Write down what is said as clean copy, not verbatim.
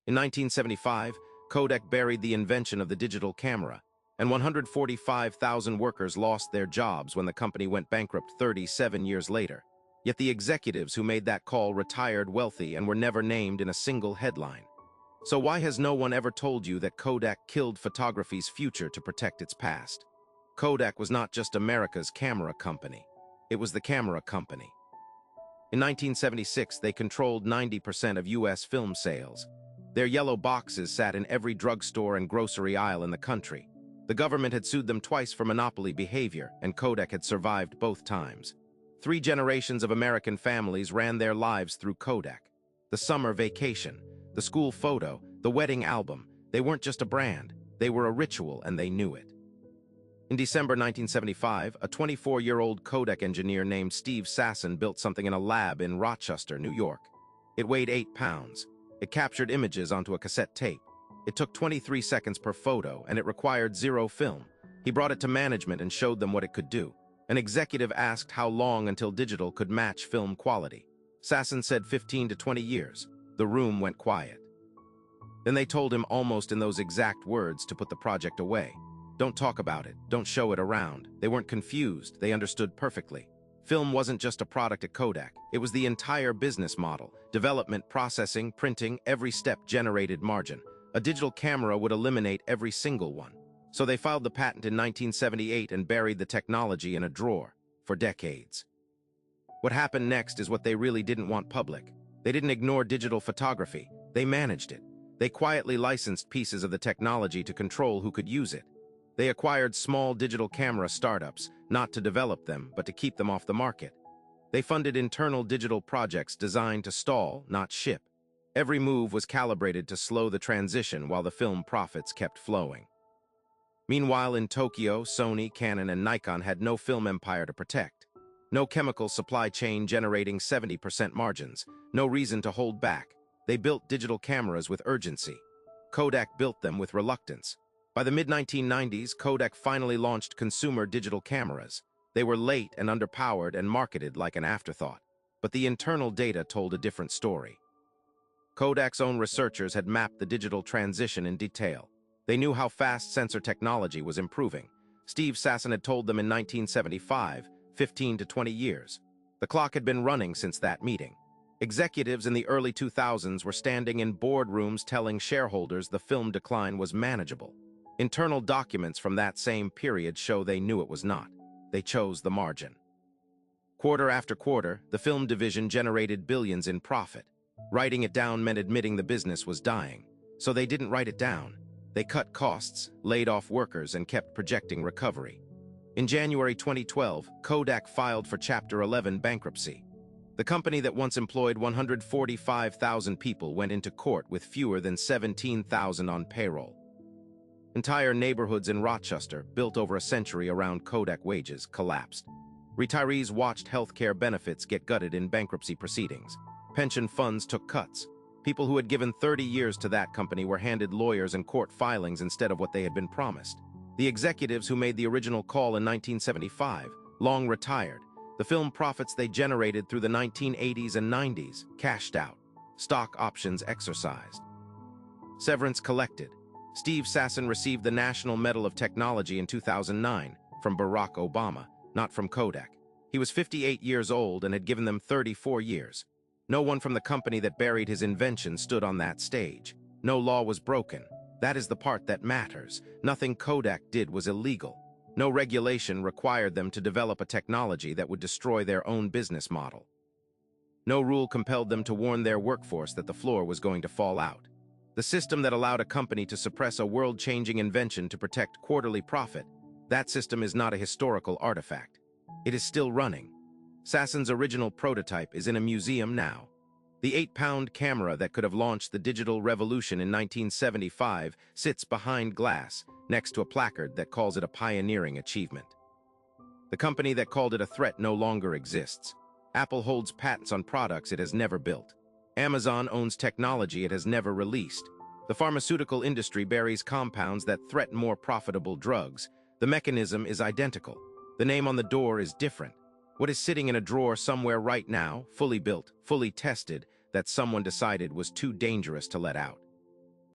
In 1975, Kodak buried the invention of the digital camera, and 145,000 workers lost their jobs when the company went bankrupt 37 years later. Yet the executives who made that call retired wealthy and were never named in a single headline. So why has no one ever told you that Kodak killed photography's future to protect its past? Kodak was not just America's camera company. It was the camera company. In 1976, they controlled 90% of U.S. film sales. Their yellow boxes sat in every drugstore and grocery aisle in the country. The government had sued them twice for monopoly behavior, and Kodak had survived both times. 3 generations of American families ran their lives through Kodak. The summer vacation, the school photo, the wedding album, they weren't just a brand, they were a ritual, and they knew it. In December 1975, a 24-year-old Kodak engineer named Steve Sasson built something in a lab in Rochester, New York. It weighed 8 pounds. It captured images onto a cassette tape. It took 23 seconds per photo, and it required 0 film. He brought it to management and showed them what it could do. An executive asked how long until digital could match film quality. Sasson said 15 to 20 years. The room went quiet. Then they told him almost in those exact words to put the project away. Don't talk about it. Don't show it around. They weren't confused. They understood perfectly. Film wasn't just a product at Kodak. It was the entire business model. Development, processing, printing, every step generated margin. A digital camera would eliminate every single one. So they filed the patent in 1978 and buried the technology in a drawer for decades. What happened next is what they really didn't want public. They didn't ignore digital photography. They managed it. They quietly licensed pieces of the technology to control who could use it. They acquired small digital camera startups, not to develop them, but to keep them off the market. They funded internal digital projects designed to stall, not ship. Every move was calibrated to slow the transition while the film profits kept flowing. Meanwhile, in Tokyo, Sony, Canon, and Nikon had no film empire to protect. No chemical supply chain generating 70% margins. No reason to hold back. They built digital cameras with urgency. Kodak built them with reluctance. By the mid-1990s, Kodak finally launched consumer digital cameras. They were late and underpowered and marketed like an afterthought. But the internal data told a different story. Kodak's own researchers had mapped the digital transition in detail. They knew how fast sensor technology was improving. Steve Sasson had told them in 1975, 15 to 20 years. The clock had been running since that meeting. Executives in the early 2000s were standing in boardrooms telling shareholders the film decline was manageable. Internal documents from that same period show they knew it was not. They chose the margin. Quarter after quarter, the film division generated billions in profit. Writing it down meant admitting the business was dying. So they didn't write it down. They cut costs, laid off workers, and kept projecting recovery. In January 2012, Kodak filed for Chapter 11 bankruptcy. The company that once employed 145,000 people went into court with fewer than 17,000 on payroll. Entire neighborhoods in Rochester, built over a century around Kodak wages, collapsed. Retirees watched healthcare benefits get gutted in bankruptcy proceedings. Pension funds took cuts. People who had given 30 years to that company were handed lawyers and court filings instead of what they had been promised. The executives who made the original call in 1975, long retired. The film profits they generated through the 1980s and 90s, cashed out. Stock options exercised. Severance collected. Steve Sasson received the National Medal of Technology in 2009 from Barack Obama, not from Kodak. He was 58 years old and had given them 34 years. No one from the company that buried his invention stood on that stage. No law was broken. That is the part that matters. Nothing Kodak did was illegal. No regulation required them to develop a technology that would destroy their own business model. No rule compelled them to warn their workforce that the floor was going to fall out. The system that allowed a company to suppress a world-changing invention to protect quarterly profit, that system is not a historical artifact. It is still running. Sasson's original prototype is in a museum now. The 8-pound camera that could have launched the digital revolution in 1975 sits behind glass, next to a placard that calls it a pioneering achievement. The company that called it a threat no longer exists. Apple holds patents on products it has never built. Amazon owns technology it has never released. The pharmaceutical industry buries compounds that threaten more profitable drugs. The mechanism is identical. The name on the door is different. What is sitting in a drawer somewhere right now, fully built, fully tested, that someone decided was too dangerous to let out?